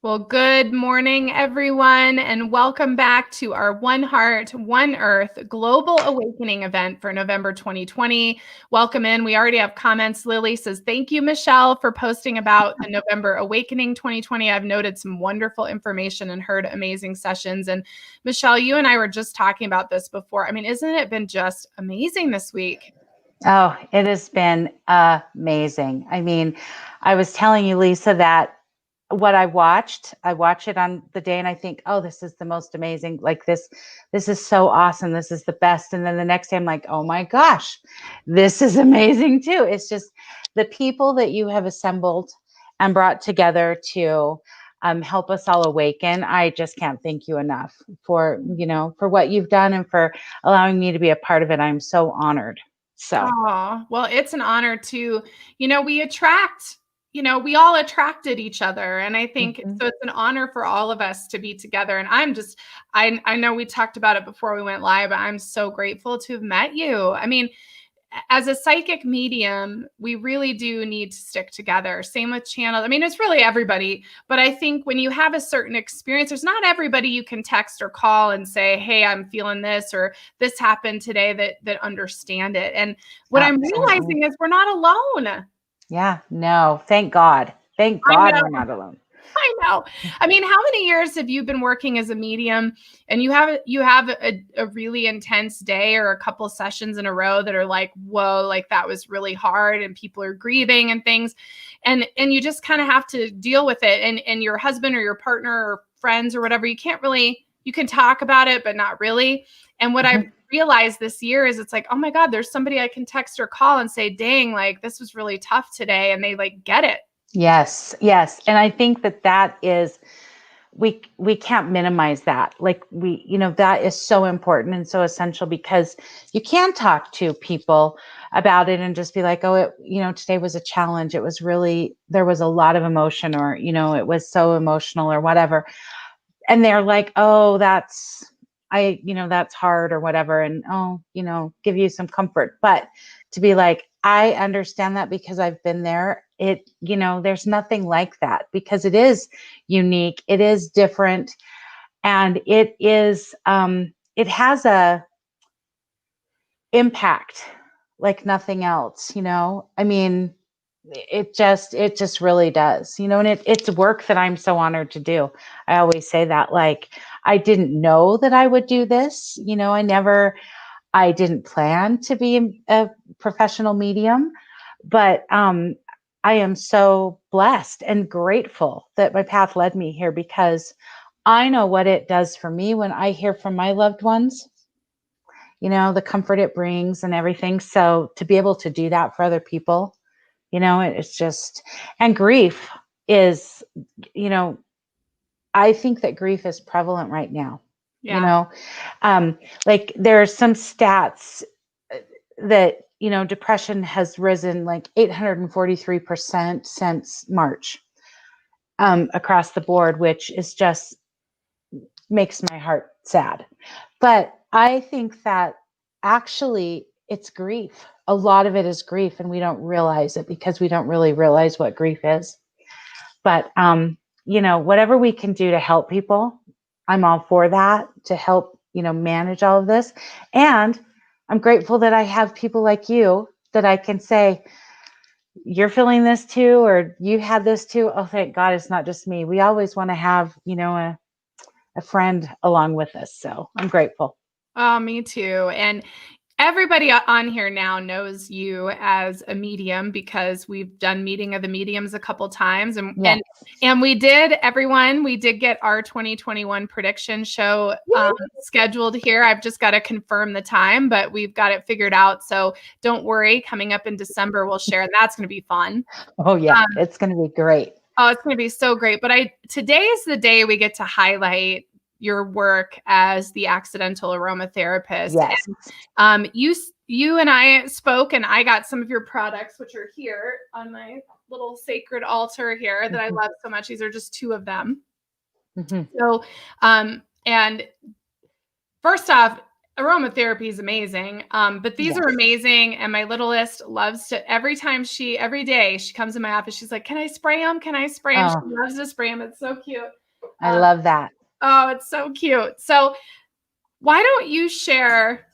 Well, good morning, everyone, and welcome back to our One Heart, One Earth Global Awakening event for November 2020. Welcome in. We already have comments. Lily says, thank you, Michele, for posting about the November Awakening 2020. I've noted some wonderful information and heard amazing sessions. And Michele, you and I were just talking about this before. I mean, isn't it been just amazing this week? Oh, it has been amazing. I mean, I was telling you, Lisa, that what I watch it on the day and I think, oh, this is the most amazing. Like this is so awesome. This is the best. And then the next day I'm like, oh my gosh, this is amazing too. It's just the people that you have assembled and brought together to help us all awaken. I just can't thank you enough for what you've done and for allowing me to be a part of it. I'm so honored. So, Oh, well, it's an honor to, we attract, we all attracted each other. And I think mhm. so it's an honor for all of us to be together. And I know we talked about it before we went live, but I'm so grateful to have met you. I mean, as a psychic medium, we really do need to stick together. Same with channel. I mean, it's really everybody. But I think when you have a certain experience, there's not everybody you can text or call and say, hey, I'm feeling this or this happened today that understand it. And what I'm Absolutely. realizing is we're not alone. Yeah, no, thank God. Thank I God know. we're not alone. I know. I mean, how many years have you been working as a medium and you have a really intense day or a couple sessions in a row that are like, whoa, like that was really hard and people are grieving and things. And you just kind of have to deal with it. And your husband or your partner or friends or whatever, you can talk about it, but not really. And what I've Mhm. realized this year is it's like, oh my God, there's somebody I can text or call and say, dang, like this was really tough today. And they like get it. Yes, yes. And I think that is we can't minimize that. Like that is so important and so essential because you can talk to people about it and just be like, oh, today was a challenge. It was really there was a lot of emotion or, it was so emotional or whatever. And they're like, oh, that's hard or whatever. And, oh, give you some comfort. But to be like, I understand that because I've been there. There's nothing like that because it is unique. It is different. And it has a impact like nothing else, I mean, it just really does, and it's work that I'm so honored to do. I always say that, like, I didn't know that I would do this, I didn't plan to be a professional medium, but I am so blessed and grateful that my path led me here because I know what it does for me when I hear from my loved ones, the comfort it brings and everything. So to be able to do that for other people, it's just, and grief is, you know, I think that grief is prevalent right now, you Yeah. know, like there are some stats that, depression has risen like 843% since March, across the board, which is just makes my heart sad. But I think that actually it's grief. A lot of it is grief, and we don't realize it because we don't really realize what grief is. But whatever we can do to help people, I'm all for that, to help, manage all of this. And I'm grateful that I have people like you that I can say, you're feeling this too, or you had this too. Oh, thank God it's not just me. We always want to have, a friend along with us. So I'm grateful. Oh, me too. And everybody on here now knows you as a medium because we've done meeting of the mediums a couple times, and Yes. and we did get our 2021 prediction show scheduled here. I've just got to confirm the time, but we've got it figured out. So don't worry, coming up in December we'll share, and that's going to be fun. Oh yeah, it's going to be great. Oh, it's going to be so great. But today is the day we get to highlight your work as the accidental aromatherapist. Yes. And you and I spoke, and I got some of your products, which are here on my little sacred altar here that I Mhm. love so much. These are just two of them. Mhm. So, and first off, aromatherapy is amazing. But these Yes. are amazing. And my littlest loves to, every day she comes in my office, she's like, can I spray them? Can I spray them? She Oh, loves to spray them. It's so cute. I Um, love that. oh, it's so cute. So why don't you share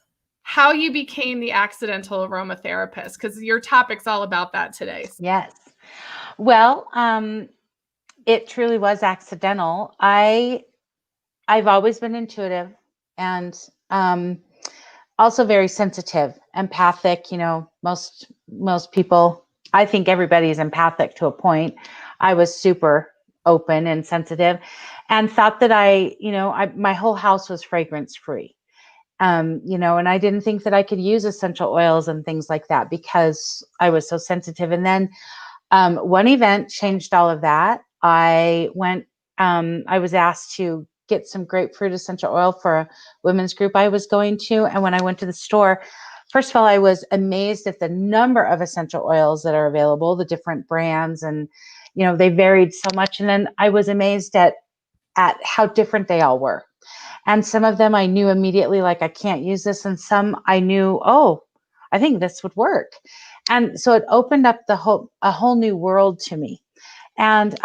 how you became the accidental aromatherapist? Because your topic's all about that today. Yes. Well, it truly was accidental. I've always been intuitive and also very sensitive, empathic. Most people, I think everybody is empathic to a point. I was super open and sensitive, and thought that my whole house was fragrance free. And I didn't think that I could use essential oils and things like that because I was so sensitive. And then one event changed all of that. I was asked to get some grapefruit essential oil for a women's group I was going to. And when I went to the store, first of all, I was amazed at the number of essential oils that are available, the different brands, and, they varied so much. And then I was amazed at how different they all were. And some of them I knew immediately, like, I can't use this. And some I knew, oh, I think this would work. And so it opened up a whole new world to me. And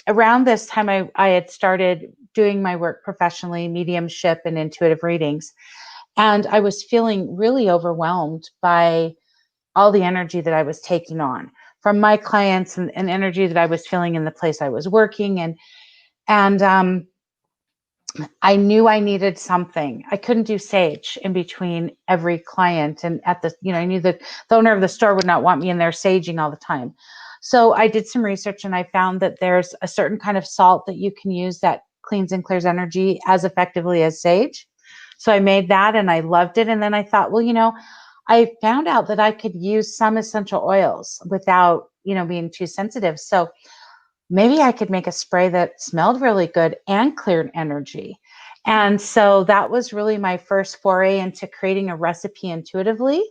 around this time, I had started doing my work professionally, mediumship and intuitive readings. And I was feeling really overwhelmed by all the energy that I was taking on from my clients, and energy that I was feeling in the place I was working. And I knew I needed something. I couldn't do sage in between every client. And I knew that the owner of the store would not want me in there saging all the time. So I did some research, and I found that there's a certain kind of salt that you can use that cleans and clears energy as effectively as sage. So I made that and I loved it. And then I thought, well, I found out that I could use some essential oils without, being too sensitive. So maybe I could make a spray that smelled really good and cleared energy. And so that was really my first foray into creating a recipe intuitively.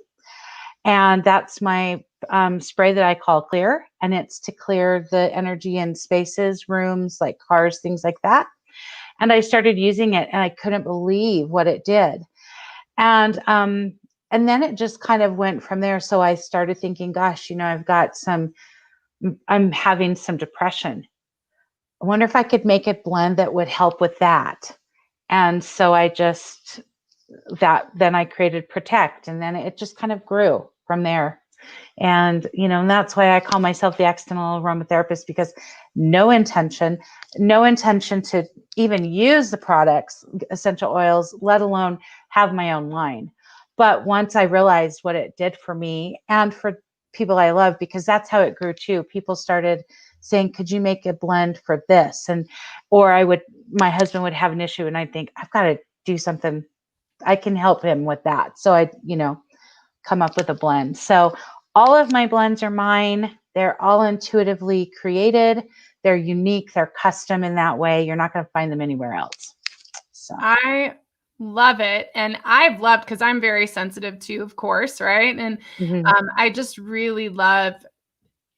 And that's my spray that I call Clear. And it's to clear the energy in spaces, rooms, like cars, things like that. And I started using it and I couldn't believe what it did. And then it just kind of went from there. So I started thinking, gosh, I'm having some depression. I wonder if I could make a blend that would help with that. And so then I created Protect, and then it just kind of grew from there. And that's why I call myself the accidental aromatherapist, because no intention to even use the products, essential oils, let alone have my own line. But once I realized what it did for me and for people I love, because that's how it grew too. People started saying, could you make a blend for this? Or my husband would have an issue and I'd think, I've got to do something. I can help him with that. So I come up with a blend. So all of my blends are mine. They're all intuitively created. They're unique. They're custom in that way. You're not going to find them anywhere else. So I love it. And I've loved, because I'm very sensitive too, of course, right? And I just really love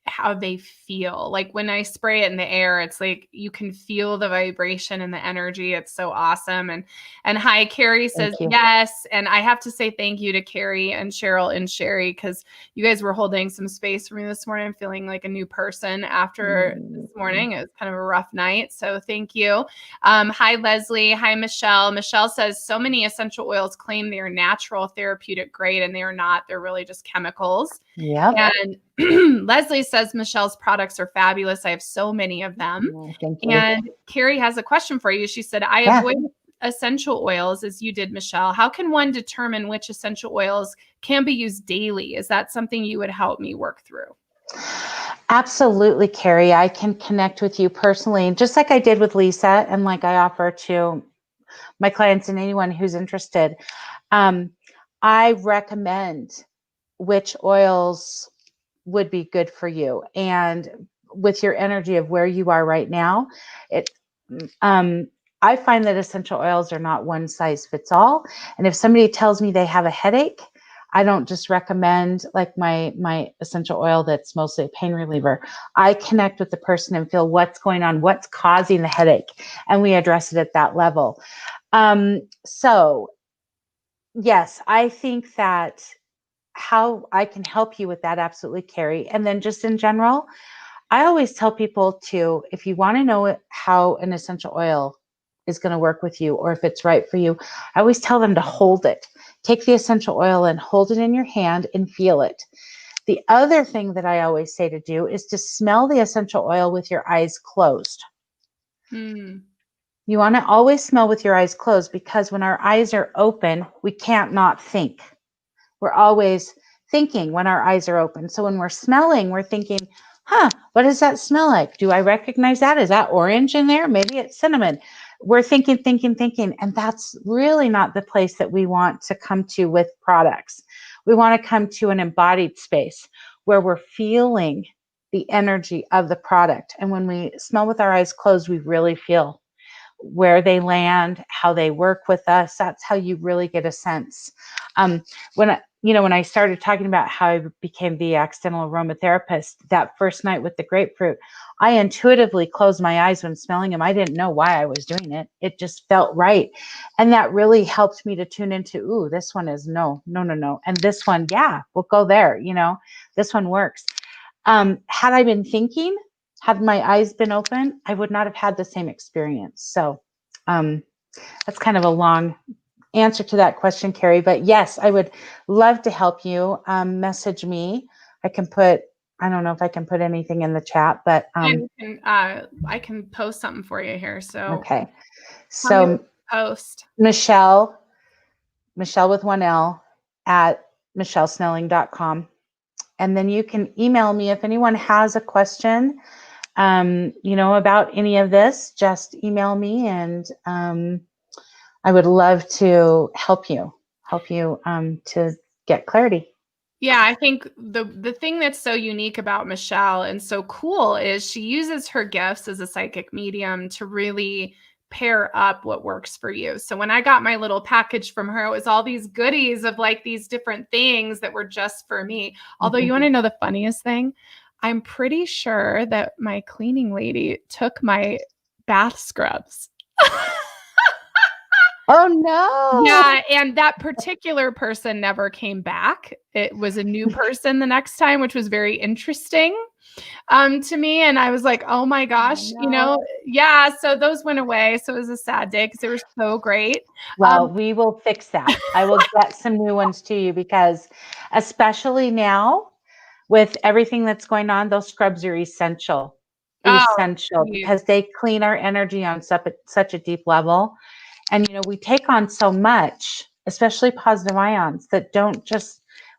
how they feel. Like when I spray it in the air, it's like you can feel the vibration and the energy. It's so awesome. And hi, Carrie says thank you. yes. And I have to say thank you to Carrie and Cheryl and Sherry, because you guys were holding some space for me this morning. I'm feeling like a new person after this morning. It was kind of a rough night. So thank you. Hi, Leslie. Hi, Michelle. Michelle says so many essential oils claim they are natural, therapeutic grade, and they are not. They're really just chemicals. Yep. And Leslie says Michelle's products are fabulous. I have so many of them. Thank you. And Carrie has a question for you. She said, I avoid essential oils as you did, Michelle. How can one determine which essential oils can be used daily? Is that something you would help me work through? Absolutely, Carrie. I can connect with you personally, just like I did with Lisa, and like I offer to my clients and anyone who's interested. I recommend which oils would be good for you, and with your energy of where you are right now, I find that essential oils are not one size fits all. And if somebody tells me they have a headache, I don't just recommend like my essential oil that's mostly a pain reliever. I connect with the person and feel what's going on, what's causing the headache, and we address it at that level. So Yes, I think that how I can help you with that, absolutely, Carrie. And then just in general, I always tell people to, if you want to know how an essential oil is going to work with you or if it's right for you, I always tell them to hold it. Take the essential oil and hold it in your hand and feel it. The other thing that I always say to do is to smell the essential oil with your eyes closed. Hmm. You want to always smell with your eyes closed, because when our eyes are open, we can't not think. We're always thinking when our eyes are open. So when we're smelling, we're thinking, what does that smell like? Do I recognize that? Is that orange in there? Maybe it's cinnamon. We're thinking, thinking, thinking. And that's really not the place that we want to come to with products. We want to come to an embodied space where we're feeling the energy of the product. And when we smell with our eyes closed, we really feel where they land, how they work with us. That's how you really get a sense. When I started talking about how I became the accidental aromatherapist, that first night with the grapefruit, I intuitively closed my eyes when smelling them. I didn't know why I was doing it. It just felt right. And that really helped me to tune into, ooh, this one is no. And this one, yeah, we'll go there. This one works. Had I been thinking, had my eyes been open, I would not have had the same experience. So that's kind of a long answer to that question, Carrie. But yes, I would love to help you. Message me. I don't know if I can put anything in the chat, but I can post something for you here. So okay. tell me what So to post. Michele with one L at michellesnelling.com. And then you can email me if anyone has a question, about any of this. Just email me, and I would love to help you to get clarity. Yeah, I think the thing that's so unique about Michele and so cool is she uses her gifts as a psychic medium to really pair up what works for you. So when I got my little package from her, it was all these goodies of like these different things that were just for me. Although you want to know the funniest thing? I'm pretty sure that my cleaning lady took my bath scrubs. Oh no. Yeah, and that particular person never came back. It was a new person the next time, which was very interesting to me. And I was like, oh my gosh, No. yeah. So those went away. So it was a sad day because they were so great. Well, we will fix that. I will get some new ones to you, because especially now with everything that's going on, those scrubs are essential. Oh, Essential, geez. because they clean our energy on such a deep level. And we take on so much, especially positive ions, that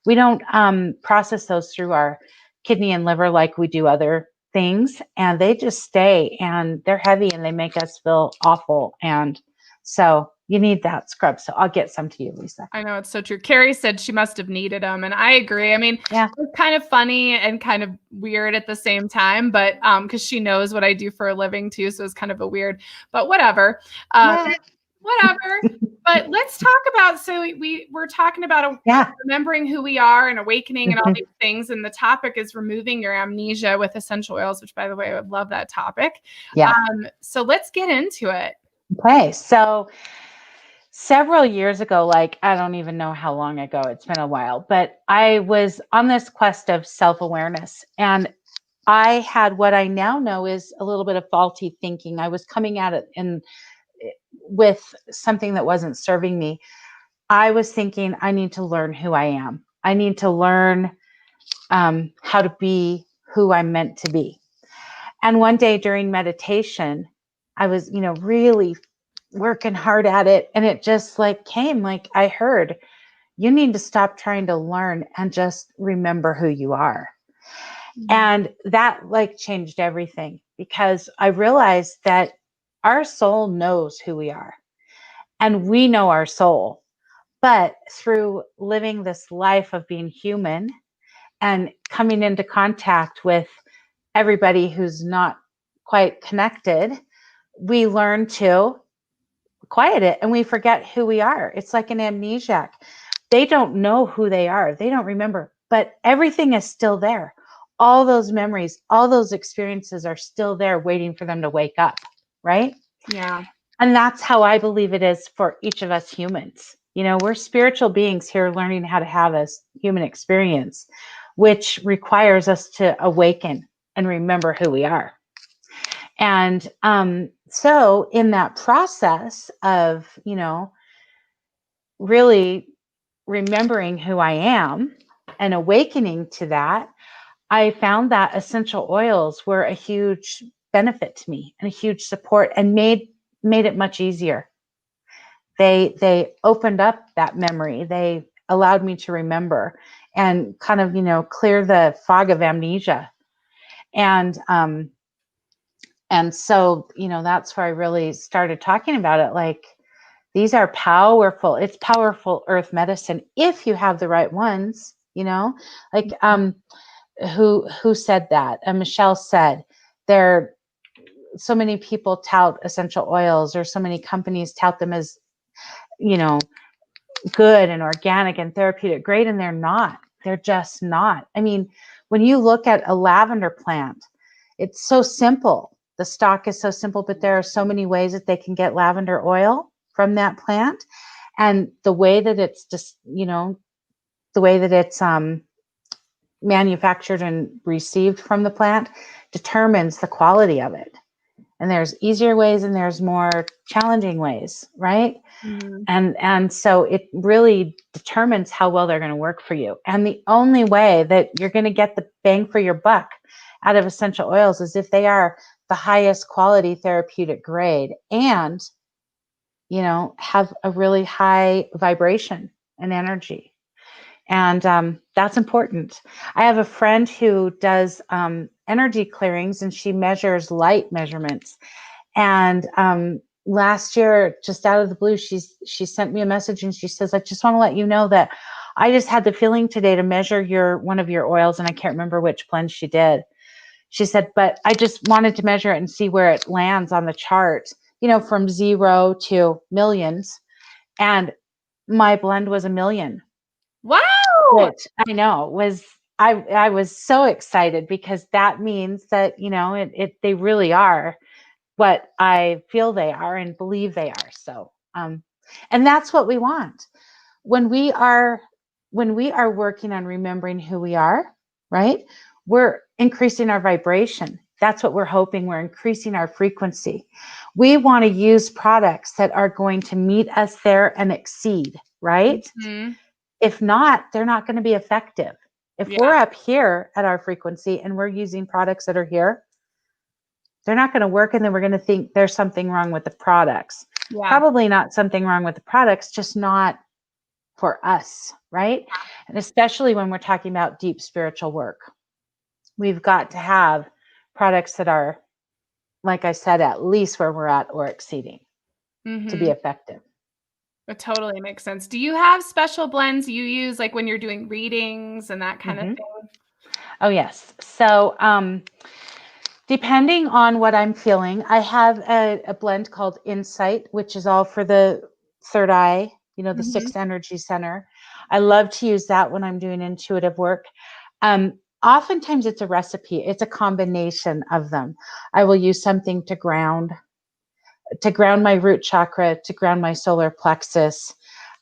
we don't process those through our kidney and liver like we do other things, and they just stay, and they're heavy, and they make us feel awful. And so you need that scrub. So I'll get some to you, Lisa. I know, it's so true. Carrie said she must have needed them, and I agree. I mean, Yeah. it's kind of funny and kind of weird at the same time, but because she knows what I do for a living too, so it's kind of a weird, but whatever. Yeah. Whatever. But let's talk about, so we're talking about Yeah. remembering who we are and awakening and all Mhm. these things. And the topic is removing your amnesia with essential oils, which, by the way, I would love that topic. Yeah. So let's get into it. Okay. So several years ago, like I don't even know how long ago, it's been a while, but I was on this quest of self-awareness, and I had what I now know is a little bit of faulty thinking. I was coming at it with something that wasn't serving me. I was thinking, I need to learn who I am. I need to learn how to be who I'm meant to be. And one day during meditation, I was, really working hard at it. And it just came, I heard, you need to stop trying to learn and just remember who you are. And that changed everything, because I realized that our soul knows who we are, and we know our soul. But through living this life of being human and coming into contact with everybody who's not quite connected, we learn to quiet it, and we forget who we are. It's like an amnesiac. They don't know who they are. They don't remember, but everything is still there. All those memories, all those experiences are still there waiting for them to wake up, right? Yeah. And that's how I believe it is for each of us humans. We're spiritual beings here learning how to have a human experience, which requires us to awaken and remember who we are. And so in that process of, really remembering who I am and awakening to that, I found that essential oils were a huge benefit to me and a huge support, and made it much easier. They opened up that memory. They allowed me to remember and kind of, clear the fog of amnesia. And so, that's where I really started talking about it. Like, these are powerful. It's powerful earth medicine if you have the right ones, like, who said that? Michele said, there, so many people tout essential oils, or so many companies tout them as, good and organic and therapeutic grade, and they're not. They're just not. I mean, when you look at a lavender plant, it's so simple. The stalk is so simple, but there are so many ways that they can get lavender oil from that plant. And the way that it's just, the way that it's manufactured and received from the plant determines the quality of it. And there's easier ways and there's more challenging ways, right? Mm-hmm. And so it really determines how well they're going to work for you. And the only way that you're going to get the bang for your buck out of essential oils is if they are the highest quality therapeutic grade and, have a really high vibration and energy. And that's important. I have a friend who does energy clearings, and she measures light measurements. And last year, just out of the blue, she sent me a message, and she says, I just want to let you know that I just had the feeling today to measure one of your oils, and I can't remember which blend she did. She said, but I just wanted to measure it and see where it lands on the chart, from 0 to millions. And my blend was 1 million. Wow. Which I know I was so excited, because that means that, they really are what I feel they are and believe they are. So, and that's what we want when we are working on remembering who we are, right? We're increasing our vibration. That's what we're hoping. We're increasing our frequency. We want to use products that are going to meet us there and exceed, right? Mm-hmm. If not, they're not going to be effective. If Yeah. we're up here at our frequency and we're using products that are here, they're not going to work. And then we're going to think there's something wrong with the products. Yeah. Probably not something wrong with the products, just not for us, right? And especially when we're talking about deep spiritual work, we've got to have products that are, like I said, at least where we're at or exceeding to be effective. It totally makes sense. Do you have special blends you use, like when you're doing readings and that kind of thing? Oh, yes. So, depending on what I'm feeling, I have a blend called Insight, which is all for the third eye, the sixth energy center. I love to use that when I'm doing intuitive work. Oftentimes it's a recipe. It's a combination of them. I will use something to ground my root chakra, to ground my solar plexus,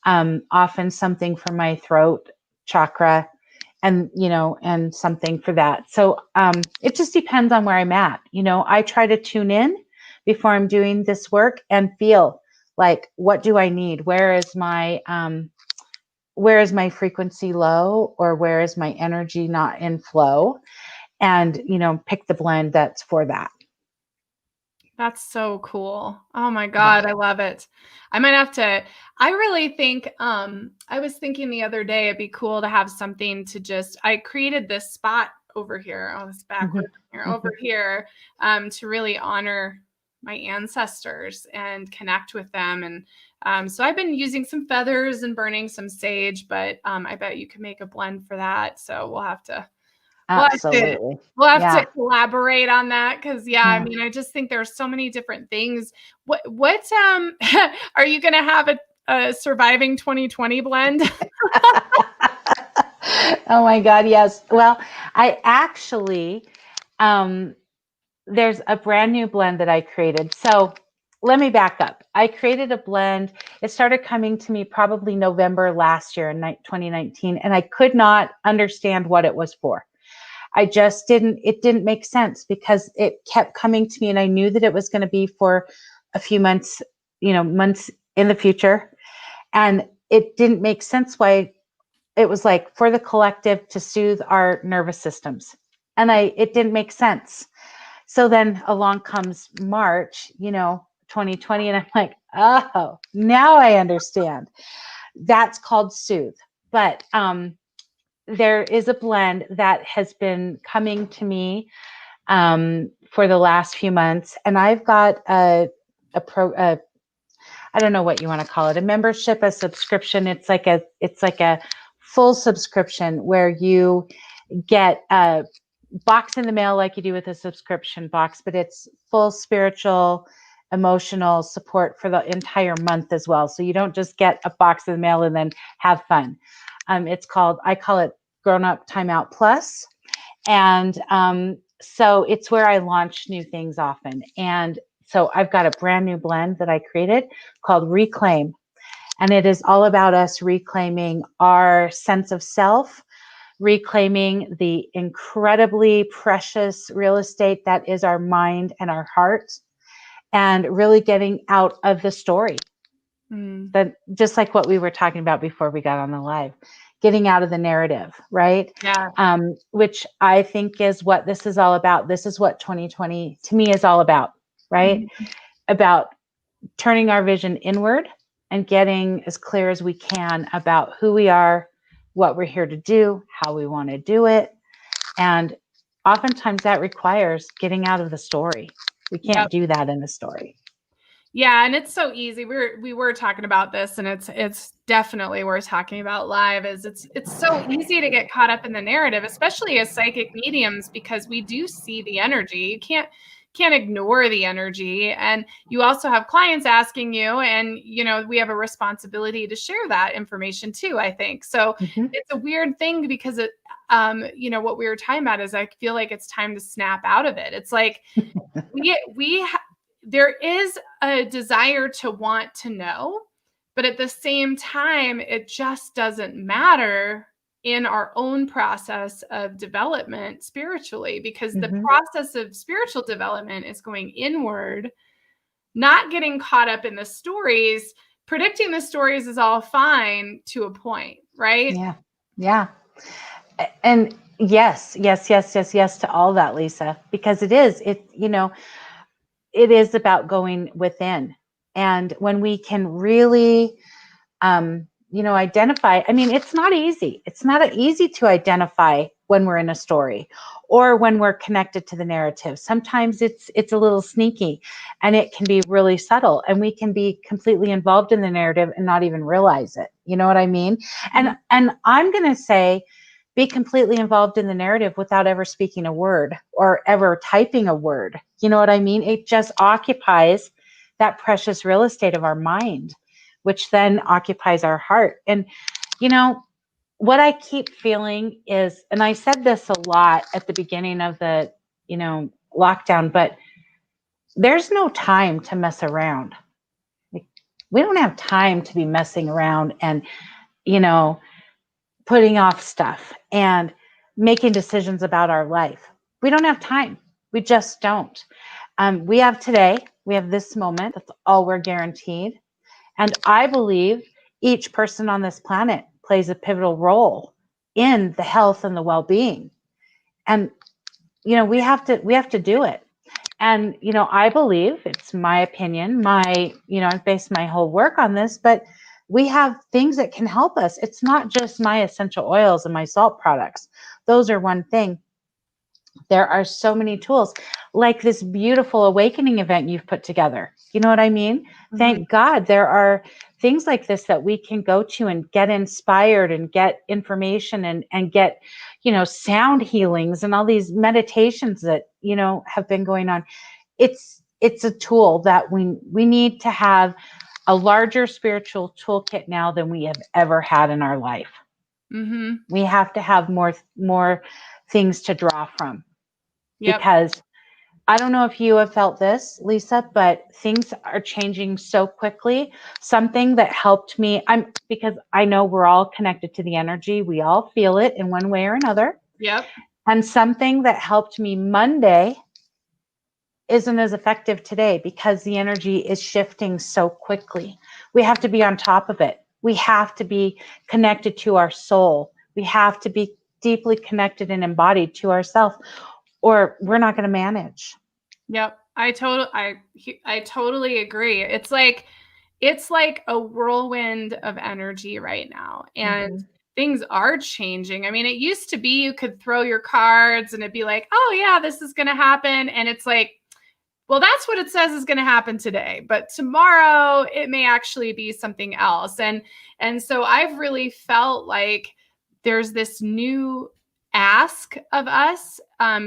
often something for my throat chakra, and and something for that. So it just depends on where I'm at. I try to tune in before I'm doing this work and feel like, what do I need? Where is my frequency low, or where is my energy not in flow? And pick the blend that's for that. That's so cool. Oh my God, I love it. I might have to, I really think, I was thinking the other day, it'd be cool to have something to I created this spot over here. Oh, it's backward here, over here, to really honor my ancestors and connect with them. And so I've been using some feathers and burning some sage, but I bet you can make a blend for that. So we'll have to Absolutely. We'll have to collaborate on that, because I mean, I just think there's so many different things. What are you going to have a surviving 2020 blend? Oh my God, yes. Well, I actually, there's a brand new blend that I created. So let me back up. I created a blend. It started coming to me probably November last year in 2019, and I could not understand what it was for. I just it didn't make sense because it kept coming to me and I knew that it was going to be for a few months, months in the future. And it didn't make sense why it was like for the collective to soothe our nervous systems. And it didn't make sense. So then along comes March, 2020, and I'm like, oh, now I understand. That's called Soothe. But there is a blend that has been coming to me for the last few months, and I've got I don't know what you want to call it, a membership, a subscription. It's like a full subscription where you get a box in the mail like you do with a subscription box, but it's full spiritual, emotional support for the entire month as well. So you don't just get a box in the mail and then have fun. I call it Grown Up Timeout Plus. And so it's where I launch new things often. And so I've got a brand new blend that I created called Reclaim. And it is all about us reclaiming our sense of self, reclaiming the incredibly precious real estate that is our mind and our heart, and really getting out of the story. That just like what we were talking about before we got on the live, getting out of the narrative, right? Yeah. Which I think is what this is all about. This is what 2020 to me is all about, right? Mm-hmm. About turning our vision inward and getting as clear as we can about who we are, what we're here to do, how we want to do it. And oftentimes that requires getting out of the story. We can't do that in the story. Yeah, and it's so easy. We were talking about this, and it's definitely worth talking about live. It's so easy to get caught up in the narrative, especially as psychic mediums, because we do see the energy. You can't ignore the energy, and you also have clients asking you, and we have a responsibility to share that information too, I think. So It's a weird thing because it what we were talking about is I feel like it's time to snap out of it. It's like there is a desire to want to know, but at the same time, it just doesn't matter in our own process of development spiritually, because the process of spiritual development is going inward, not getting caught up in the stories. Predicting the stories is all fine to a point, right? Yeah. Yeah. And yes to all that, Lisa, because it is about going within. And when we can really, identify, it's not easy. It's not easy to identify when we're in a story or when we're connected to the narrative. Sometimes it's a little sneaky and it can be really subtle, and we can be completely involved in the narrative and not even realize it. You know what I mean? And I'm going to say, be completely involved in the narrative without ever speaking a word or ever typing a word. You know what I mean? It just occupies that precious real estate of our mind, which then occupies our heart. And, what I keep feeling is, and I said this a lot at the beginning of the, lockdown, but there's no time to mess around. Like, we don't have time to be messing around and, putting off stuff and making decisions about our life. We don't have time. We just don't. We have today. We have this moment. That's all we're guaranteed. And I believe each person on this planet plays a pivotal role in the health and the well-being. And, we have to do it. And, I believe, it's my opinion, I base my whole work on this, but we have things that can help us. It's not just my essential oils and my salt products. Those are one thing. There are so many tools, like this beautiful awakening event you've put together. You know what I mean? Thank God there are things like this that we can go to and get inspired and get information and get, sound healings and all these meditations that, have been going on. It's a tool that we need to have a larger spiritual toolkit now than we have ever had in our life. We have to have more things to draw from. Yep. Because I don't know if you have felt this, Lisa, but things are changing so quickly. Something that helped me, because I know we're all connected to the energy. We all feel it in one way or another. Yep. And something that helped me Monday isn't as effective today because the energy is shifting so quickly. We have to be on top of it. We have to be connected to our soul. We have to be deeply connected and embodied to ourselves, or we're not going to manage. Yep. I totally agree. It's like a whirlwind of energy right now. And things are changing. I mean, it used to be you could throw your cards and it'd be like, oh yeah, this is going to happen. And it's like, well, that's what it says is going to happen today, but tomorrow it may actually be something else. And so I've really felt like there's this new ask of us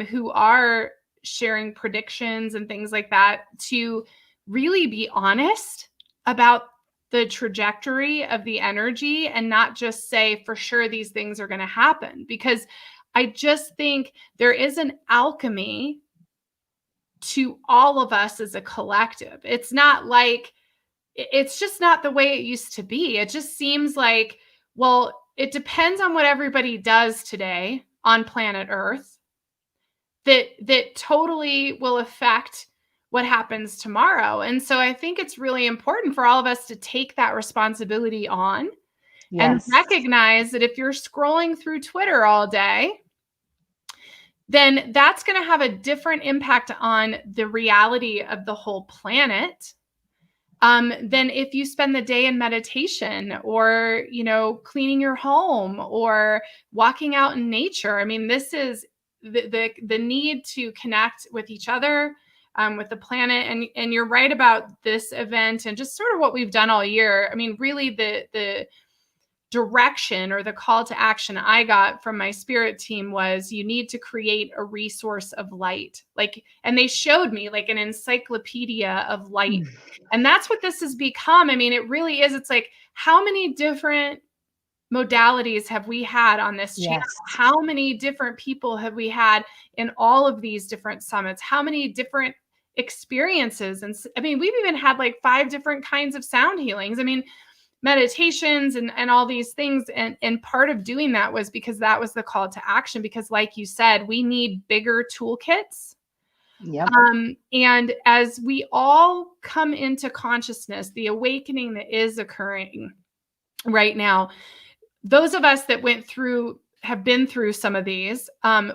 who are sharing predictions and things like that to really be honest about the trajectory of the energy and not just say for sure these things are going to happen, because I just think there is an alchemy to all of us as a collective. It's not like, it's just not the way it used to be. It just seems like, well, it depends on what everybody does today on planet Earth that totally will affect what happens tomorrow. And so I think it's really important for all of us to take that responsibility on and recognize that if you're scrolling through Twitter all day, then that's going to have a different impact on the reality of the whole planet than if you spend the day in meditation or, cleaning your home or walking out in nature. I mean, this is the need to connect with each other, with the planet. And you're right about this event and just sort of what we've done all year. I mean, really the direction or the call to action I got from my spirit team was you need to create a resource of light. And they showed me like an encyclopedia of light. And that's what this has become. I mean, it really is. It's like, how many different modalities have we had on this channel? How many different people have we had in all of these different summits? How many different experiences? And I mean, we've even had like 5 different kinds of sound healings. I mean, meditations and all these things. And part of doing that was because that was the call to action, because like you said, we need bigger toolkits. Yep. And as we all come into consciousness, the awakening that is occurring right now, those of us that have been through some of these,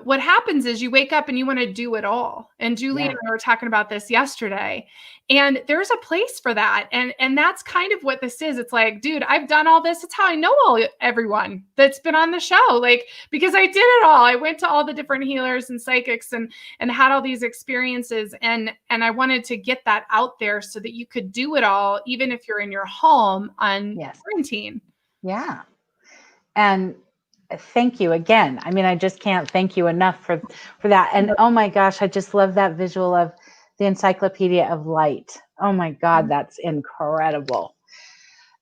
what happens is you wake up and you want to do it all. And Julie and I were talking about this yesterday, and there's a place for that. And that's kind of what this is. It's like, dude, I've done all this. It's how I know everyone that's been on the show, like, because I did it all. I went to all the different healers and psychics and had all these experiences. And I wanted to get that out there so that you could do it all, even if you're in your home on quarantine. Yeah. And thank you again. I mean, I just can't thank you enough for that. And oh my gosh, I just love that visual of the encyclopedia of light. Oh my God, that's incredible.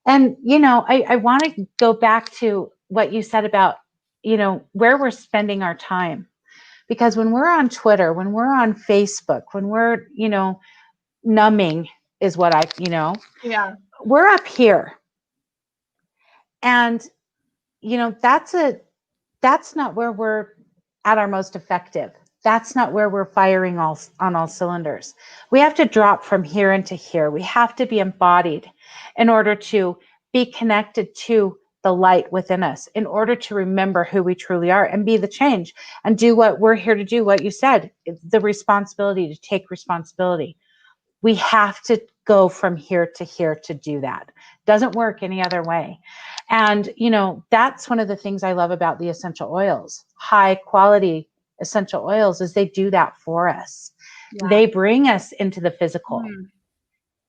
And, I want to go back to what you said about, where we're spending our time. Because when we're on Twitter, when we're on Facebook, when we're, numbing is what we're up here. And that's not where we're at our most effective. That's not where we're firing on all cylinders. We have to drop from here into here. We have to be embodied in order to be connected to the light within us, in order to remember who we truly are and be the change and do what we're here to do. What you said, the responsibility to take responsibility. We have to go from here to do that. Doesn't work any other way. And, that's one of the things I love about the essential oils, high quality essential oils, is they do that for us. They bring us into the physical.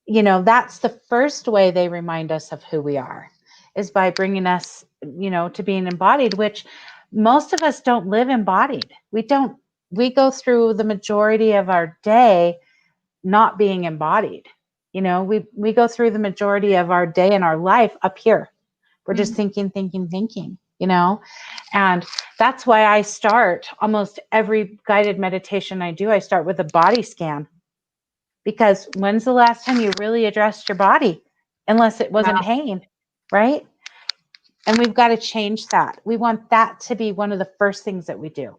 That's the first way they remind us of who we are, is by bringing us, to being embodied, which most of us don't live embodied. We go through the majority of our day not being embodied. We go through the majority of our day and our life up here. We're just thinking. you know? And that's why I start almost every guided meditation I do, I start with a body scan. Because when's the last time you really addressed your body? Unless it wasn't pain, right? And we've got to change that. We want that to be one of the first things that we do.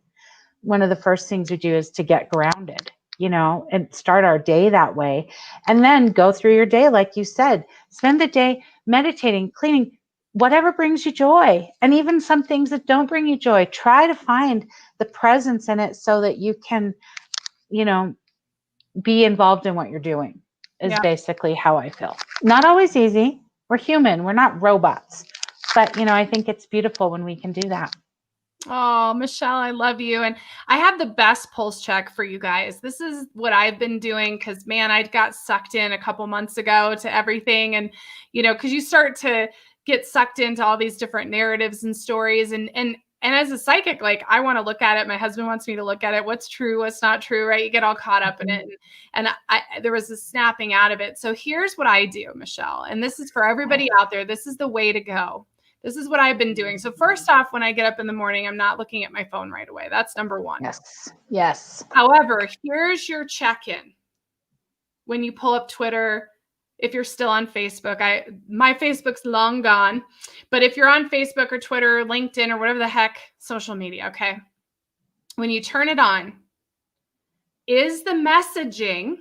One of the first things we do is to get grounded, and start our day that way. And then go through your day, like you said, spend the day meditating, cleaning, whatever brings you joy. And even some things that don't bring you joy, try to find the presence in it so that you can, be involved in what you're doing is basically how I feel. Not always easy. We're human. We're not robots. But, I think it's beautiful when we can do that. Oh, Michele, I love you. And I have the best pulse check for you guys. This is what I've been doing because, man, I got sucked in a couple months ago to everything. And, because you start to get sucked into all these different narratives and stories. And as a psychic, like, I want to look at it. My husband wants me to look at it. What's true, what's not true, right? You get all caught up in it. And there was a snapping out of it. So here's what I do, Michele. And this is for everybody out there. This is the way to go. This is what I've been doing. So first off, when I get up in the morning, I'm not looking at my phone right away. That's number one. Yes. However, here's your check-in. When you pull up Twitter, if you're still on Facebook, my Facebook's long gone, but if you're on Facebook or Twitter, LinkedIn, or whatever the heck, social media, okay? When you turn it on, is the messaging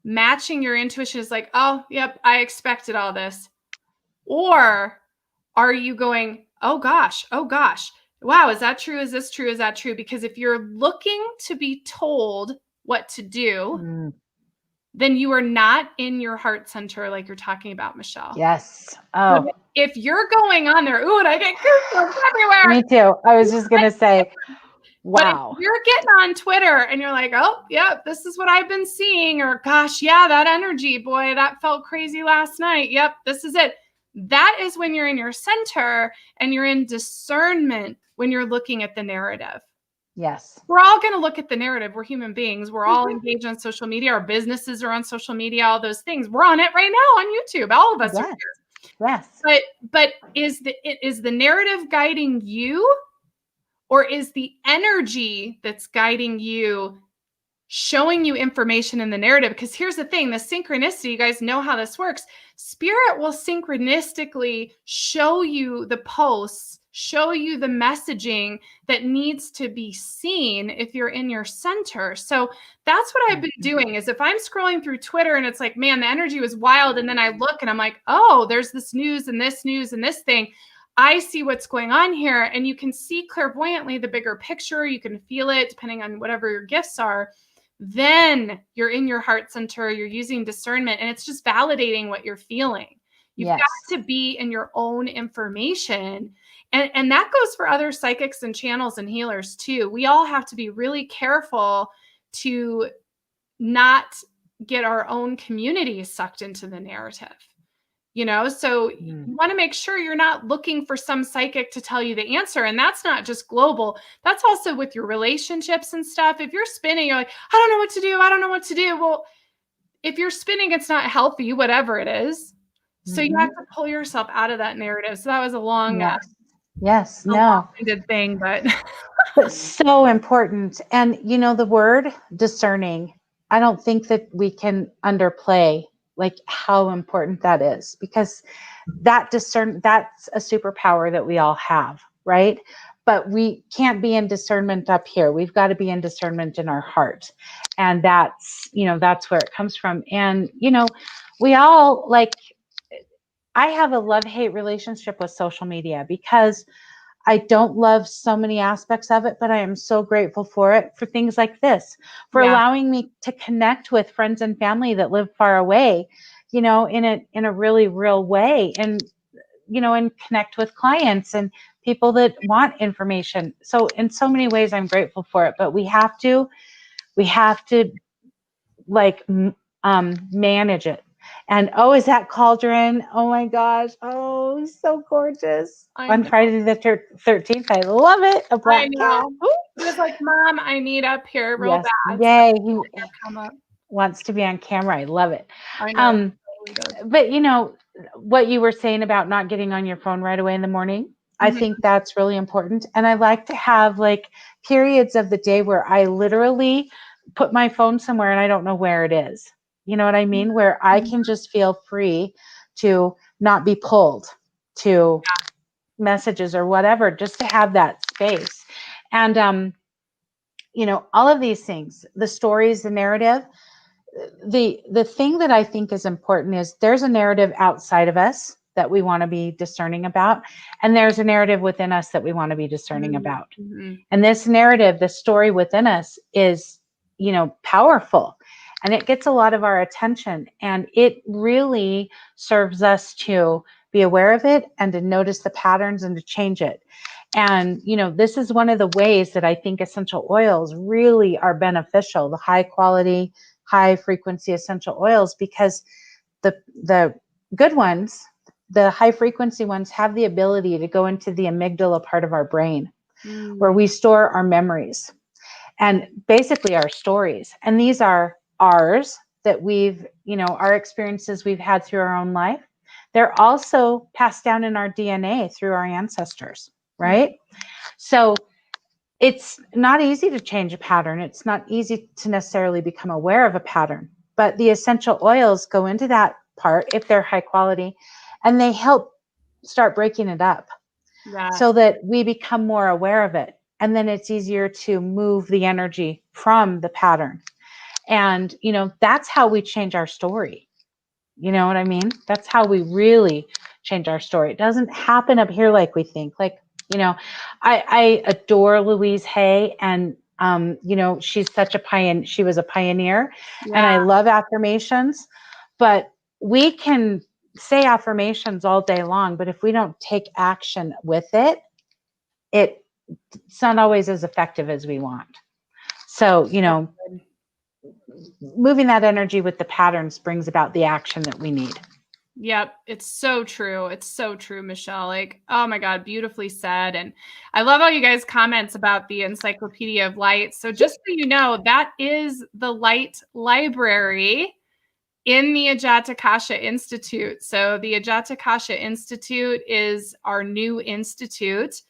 matching your intuition? Is like, oh, yep, I expected all this. Or are you going, oh gosh, wow, is that true? Is this true? Is that true? Because if you're looking to be told what to do, then you are not in your heart center like you're talking about, Michele. Yes. Oh. But if you're going on there, ooh, and I get goosebumps everywhere. Me too. I was just going to say, wow. But if you're getting on Twitter and you're like, oh, yeah, this is what I've been seeing. Or gosh, yeah, that energy, boy, that felt crazy last night. Yep, this is it. That is when you're in your center and you're in discernment when you're looking at the narrative. Yes. We're all going to look at the narrative. We're human beings. We're all engaged on social media. Our businesses are on social media, all those things. We're on it right now on YouTube. All of us are here. Yes. But is the narrative guiding you, or is the energy that's guiding you showing you information in the narrative? Because here's the thing, the synchronicity, you guys know how this works. Spirit will synchronistically show you the posts, show you the messaging that needs to be seen if you're in your center. So that's what I've been doing, is if I'm scrolling through Twitter and it's like, man, the energy was wild. And then I look and I'm like, oh, there's this news and this thing. I see what's going on here. And you can see clairvoyantly the bigger picture. You can feel it depending on whatever your gifts are. Then you're in your heart center, you're using discernment, and it's just validating what you're feeling. You've got to be in your own information. And that goes for other psychics and channels and healers too. We all have to be really careful to not get our own community sucked into the narrative. So you want to make sure you're not looking for some psychic to tell you the answer. And that's not just global. That's also with your relationships and stuff. If you're spinning, you're like, I don't know what to do. I don't know what to do. Well, if you're spinning, it's not healthy, whatever it is. So you have to pull yourself out of that narrative. So that was a long, long-winded thing, but so important. And the word discerning, I don't think that we can underplay like how important that is, because that's a superpower that we all have, right? But we can't be in discernment up here. We've got to be in discernment in our heart. And that's where it comes from. And, we all, like, I have a love-hate relationship with social media because I don't love so many aspects of it, but I am so grateful for it, for things like this, for allowing me to connect with friends and family that live far away, in a really real way, and, and connect with clients and people that want information. So in so many ways, I'm grateful for it, but we have to like, manage it. And is that cauldron? Oh my gosh. Oh, so gorgeous. On Friday the 13th. I love it. A black cat. He was like, Mom, I need up here real bad. Yay. He wants to be on camera. I love it. I know. But what you were saying about not getting on your phone right away in the morning, I think that's really important. And I like to have like periods of the day where I literally put my phone somewhere and I don't know where it is. You know what I mean? Where I can just feel free to not be pulled to messages or whatever, just to have that space. And, all of these things, the stories, the narrative, the thing that I think is important is there's a narrative outside of us that we want to be discerning about, and there's a narrative within us that we want to be discerning about. And this narrative, the story within us is, powerful, and it gets a lot of our attention, and it really serves us to be aware of it and to notice the patterns and to change it. And, this is one of the ways that I think essential oils really are beneficial, the high quality, high frequency essential oils, because the good ones, the high frequency ones, have the ability to go into the amygdala part of our brain where we store our memories and basically our stories. And these are ours that we've, our experiences we've had through our own life. They're also passed down in our DNA through our ancestors, right? So it's not easy to change a pattern. It's not easy to necessarily become aware of a pattern, but the essential oils go into that part if they're high quality, and they help start breaking it up so that we become more aware of it. And then it's easier to move the energy from the pattern. And, that's how we change our story. You know what I mean? That's how we really change our story. It doesn't happen up here like we think. Like, I adore Louise Hay, and she's such a pioneer. She was a pioneer, and I love affirmations. But we can say affirmations all day long, but if we don't take action with it, it's not always as effective as we want. So, moving that energy with the patterns brings about the action that we need. Yep. It's so true. It's so true, Michele. Like, oh my God, beautifully said. And I love all you guys' comments about the Encyclopedia of Light. So just so you know, that is the Light Library in the Ajatakasa Institute. So the Ajatakasa Institute is our new institute.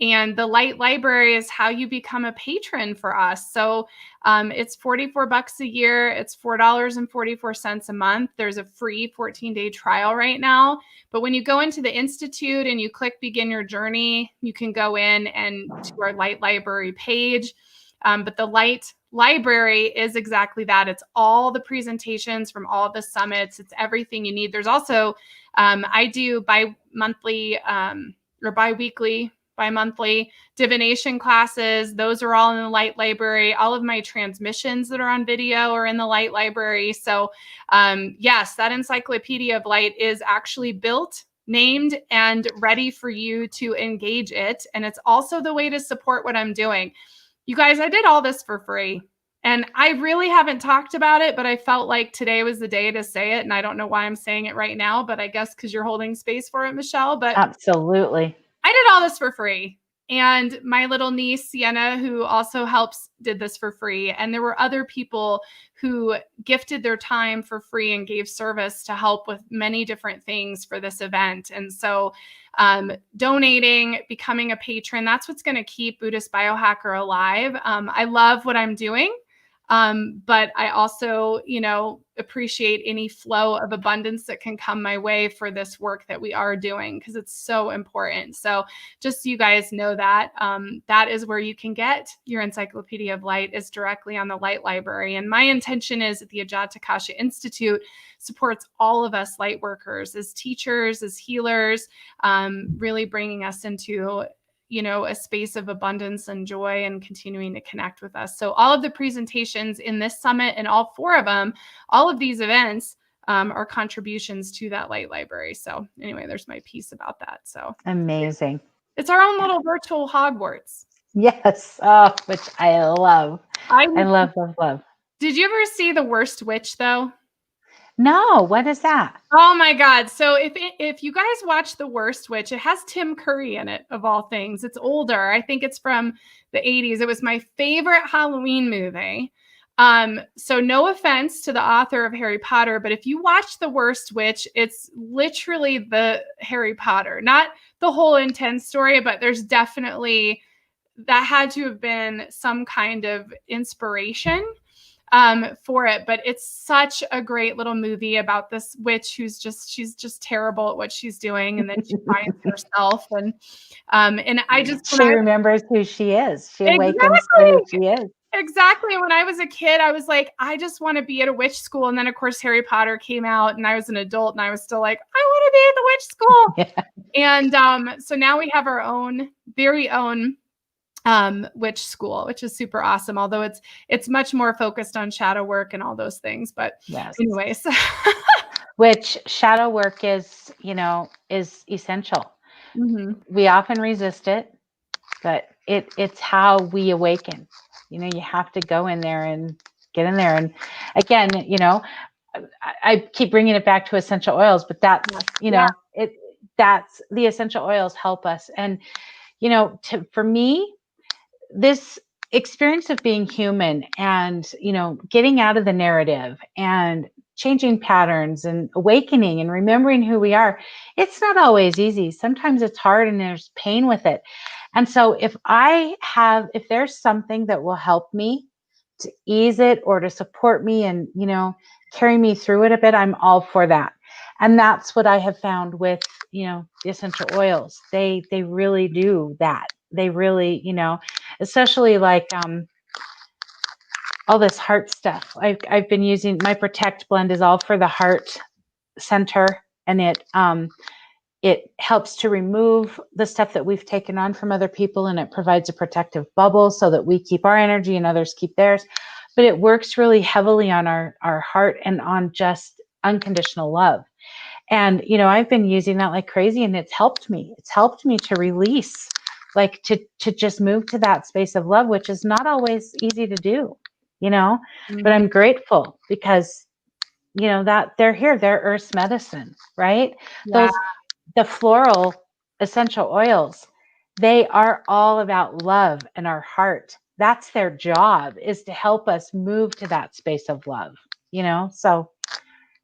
And the Light Library is how you become a patron for us. So it's $44 a year. It's $4.44 a month. There's a free 14-day trial right now. But when you go into the Institute and you click Begin Your Journey, you can go in and to our Light Library page. But the Light Library is exactly that. It's all the presentations from all the summits. It's everything you need. There's also, I do bi-monthly or bi-monthly divination classes. Those are all in the Light Library. All of my transmissions that are on video are in the Light Library. So yes, that Encyclopedia of Light is actually built, named, and ready for you to engage it. And it's also the way to support what I'm doing. You guys, I did all this for free. And I really haven't talked about it, but I felt like today was the day to say it. And I don't know why I'm saying it right now, but I guess because you're holding space for it, Michele. But absolutely. I did all this for free. And my little niece, Sienna, who also helps, did this for free. And there were other people who gifted their time for free and gave service to help with many different things for this event. And so donating, becoming a patron, that's what's going to keep Buddhist Biohacker alive. I love what I'm doing. But I also, appreciate any flow of abundance that can come my way for this work that we are doing, because it's so important. So just so you guys know that, that is where you can get your Encyclopedia of Light, is directly on the Light Library. And my intention is that the Ajatakasa Institute supports all of us light workers as teachers, as healers, really bringing us into a space of abundance and joy and continuing to connect with us. So all of the presentations in this summit and all 4 of them, all of these events are contributions to that Light Library. So anyway, there's my piece about that. So amazing. It's our own little virtual Hogwarts. Yes. Oh, which I love. I love. Did you ever see The Worst Witch though? No, what is that? Oh my God. So if you guys watch The Worst Witch, it has Tim Curry in it, of all things. It's older. I think it's from the 80s. It was my favorite Halloween movie. So no offense to the author of Harry Potter, but if you watch The Worst Witch, it's literally the Harry Potter, not the whole intense story, but there's definitely that had to have been some kind of inspiration for it. But it's such a great little movie about this witch she's just terrible at what she's doing, and then she finds herself. And I just when She remembers who she is. She awakens to who exactly she is. exactly when I was a kid, I was like, I just want to be at a witch school. And then of course Harry Potter came out, and I was an adult, and I was still like, I want to be at the witch school. Yeah. And so now we have our own very own witch school, which is super awesome, although it's much more focused on shadow work and all those things. But Yes. anyways. Which shadow work is, is essential. Mm-hmm. We often resist it, but it's how we awaken. You have to go in there and get in there. And again, I keep bringing it back to essential oils, but that's, that's the essential oils help us. And, for me, this experience of being human and, getting out of the narrative and changing patterns and awakening and remembering who we are, it's not always easy. Sometimes it's hard and there's pain with it. And so if there's something that will help me to ease it or to support me and, carry me through it a bit, I'm all for that. And that's what I have found with, the essential oils. They really do that. They really, especially like all this heart stuff. I've been using my Protect blend is all for the heart center, and it helps to remove the stuff that we've taken on from other people, and it provides a protective bubble so that we keep our energy and others keep theirs. But it works really heavily on our heart and on just unconditional love. And, I've been using that like crazy, and it's helped me. It's helped me to release, like to just move to that space of love, which is not always easy to do, but I'm grateful because, that they're here, they're Earth's medicine, right? Yeah. The floral essential oils, they are all about love and our heart. That's their job, is to help us move to that space of love, so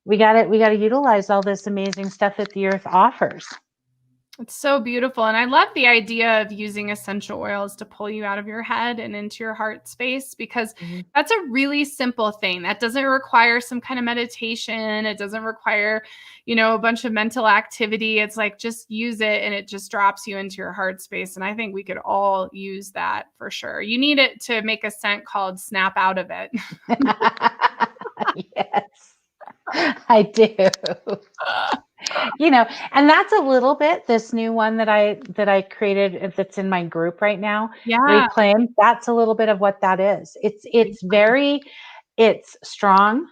we got to utilize all this amazing stuff that the earth offers. It's so beautiful. And I love the idea of using essential oils to pull you out of your head and into your heart space, because that's a really simple thing that doesn't require some kind of meditation. It doesn't require, a bunch of mental activity. It's like, just use it and it just drops you into your heart space. And I think we could all use that for sure. You need it to make a scent called Snap Out of It. Yes, I do. And that's a little bit this new one that I created that's in my group right now. Yeah. Reclaim. That's a little bit of what that is. It's strong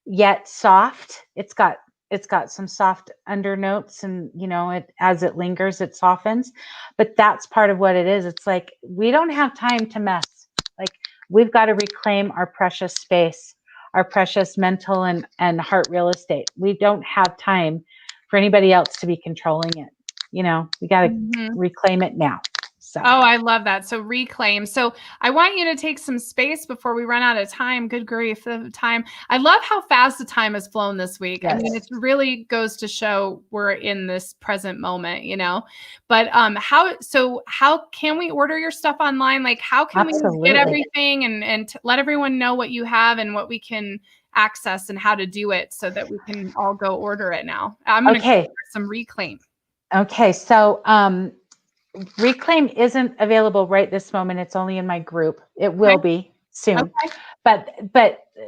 yet soft. It's got some soft undernotes, and as it lingers, it softens. But that's part of what it is. It's like, we don't have time to mess. Like, we've got to reclaim our precious space, our precious mental and heart real estate. We don't have time for anybody else to be controlling it. We got to reclaim it now. So. Oh, I love that. So reclaim. So I want you to take some space before we run out of time. Good grief, the time. I love how fast the time has flown this week. Yes. I mean, it really goes to show we're in this present moment, But how can we order your stuff online? Like, how can we get everything and let everyone know what you have and what we can access and how to do it so that we can all go order it now? I'm going to go some reclaim. Okay. So, Reclaim isn't available right this moment. It's only in my group. It will be soon. Okay. But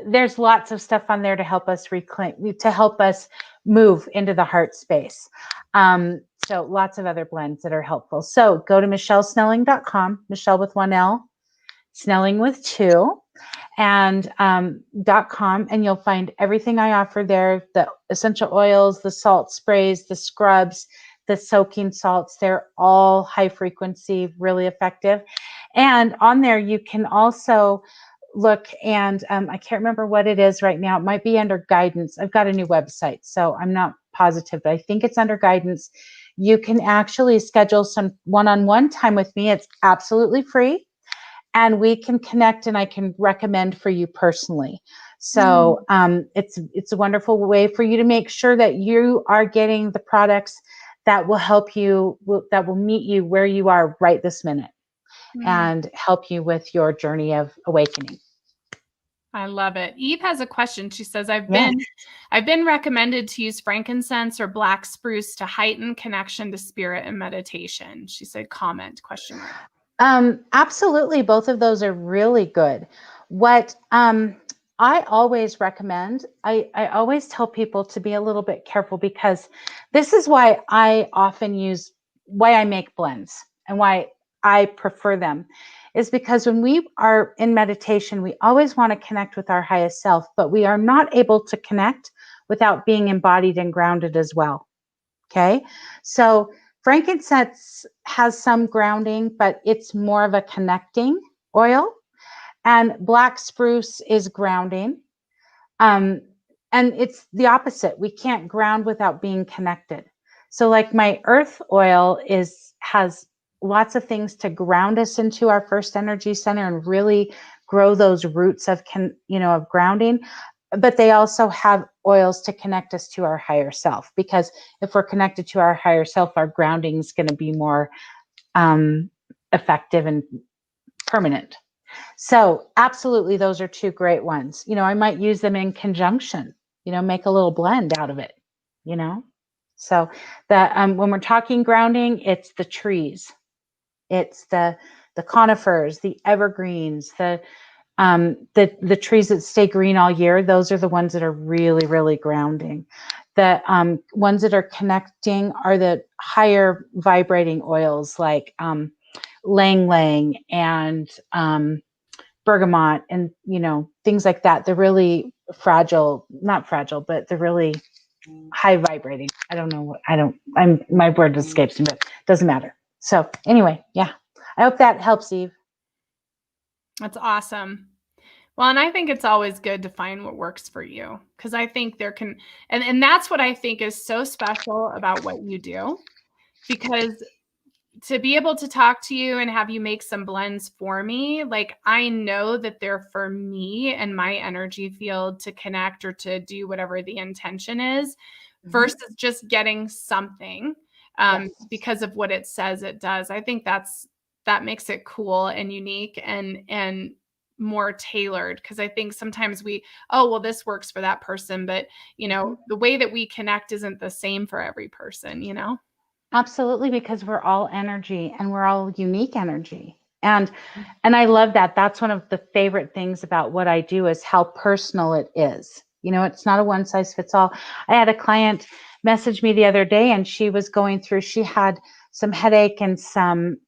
there's lots of stuff on there to help us reclaim, to help us move into the heart space. So lots of other blends that are helpful. So go to michellesnelling.com, Michelle with 1 L, Snelling with 2, and .com, and you'll find everything I offer there, the essential oils, the salt sprays, the scrubs, the soaking salts. They're all high frequency, really effective. And on there, you can also look, and I can't remember what it is right now. It might be under guidance. I've got a new website, so I'm not positive, but I think it's under guidance. You can actually schedule some one-on-one time with me. It's absolutely free. and we can connect, and I can recommend for you personally. So it's a wonderful way for you to make sure that you are getting the products that will help you, that will meet you where you are right this minute, and help you with your journey of awakening. I love it. Eve has a question. She says, I've Yes. been recommended to use frankincense or black spruce to heighten connection to spirit and meditation. She said, comment, question mark. Absolutely. Both of those are really good. What I always recommend, I always tell people to be a little bit careful, because this is why I often use, why I make blends and why I prefer them, is because when we are in meditation, we always want to connect with our highest self, but we are not able to connect without being embodied and grounded as well. Okay. So frankincense has some grounding, but it's more of a connecting oil. And black spruce is grounding. And it's the opposite. We can't ground without being connected. So like my earth oil has lots of things to ground us into our first energy center and really grow those roots of of grounding. But they also have oils to connect us to our higher self, because if we're connected to our higher self, our grounding is going to be more effective and permanent. So absolutely, those are two great ones. I might use them in conjunction, make a little blend out of it, So that when we're talking grounding, it's the trees, it's the conifers, the evergreens, the trees that stay green all year. Those are the ones that are really, really grounding. The ones that are connecting are the higher vibrating oils, like lang lang and bergamot, and things like that. They're really not fragile, but they're really high vibrating. I don't know my word escapes me, but it doesn't matter. So anyway, yeah, I hope that helps, Eve. That's awesome. Well, and I think it's always good to find what works for you, because I think there can, and that's what I think is so special about what you do, because to be able to talk to you and have you make some blends for me, like, I know that they're for me and my energy field to connect or to do whatever the intention is, versus just getting something because of what it says it does. I think that makes it cool and unique and more tailored, because I think sometimes this works for that person, but the way that we connect isn't the same for every person. Absolutely, because we're all energy and we're all unique energy. And I love that. That's one of the favorite things about what I do, is how personal it is. It's not a one size fits all. I had a client message me the other day, and she had some headache and some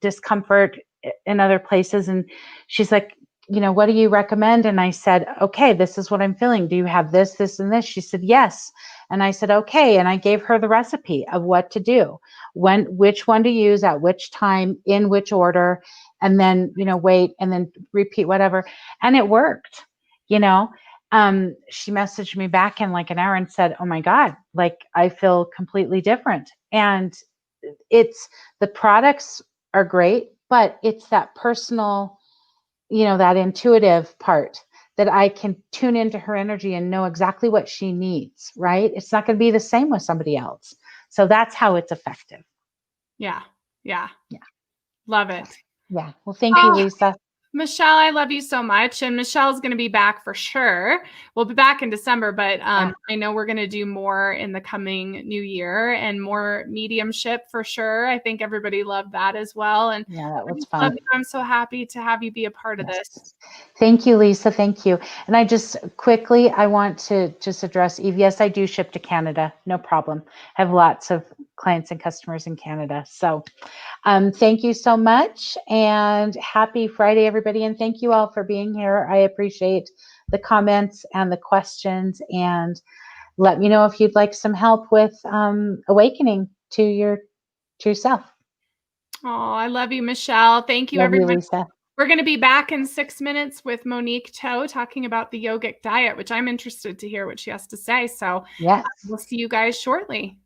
discomfort in other places. And she's like, what do you recommend? And I said, okay, this is what I'm feeling. Do you have this, this, and this? She said, yes. And I said, okay. And I gave her the recipe of what to do, which one to use at which time, in which order, and then, wait, and then repeat whatever. And it worked. She messaged me back in like an hour and said, oh my God, like, I feel completely different. And the products are great, but it's that personal, that intuitive part, that I can tune into her energy and know exactly what she needs, right? It's not going to be the same with somebody else. So that's how it's effective. Yeah. Love it. Yeah. Well, thank you, Lisa. Michele, I love you so much. And Michelle's going to be back for sure. We'll be back in December, but I know we're going to do more in the coming new year, and more mediumship for sure. I think everybody loved that as well. And yeah, that was fun. I'm so happy to have you be a part of this. Thank you, Lisa. Thank you. And I want to just address Eve. Yes, I do ship to Canada. No problem. I have lots of clients and customers in Canada. So thank you so much, and happy Friday, everybody. And thank you all for being here. I appreciate the comments and the questions, and let me know if you'd like some help with awakening to your true self. Oh, I love you, Michele. Thank you, everyone. Lisa. We're going to be back in 6 minutes with Monique Toe talking about the yogic diet, which I'm interested to hear what she has to say. So yes, we'll see you guys shortly.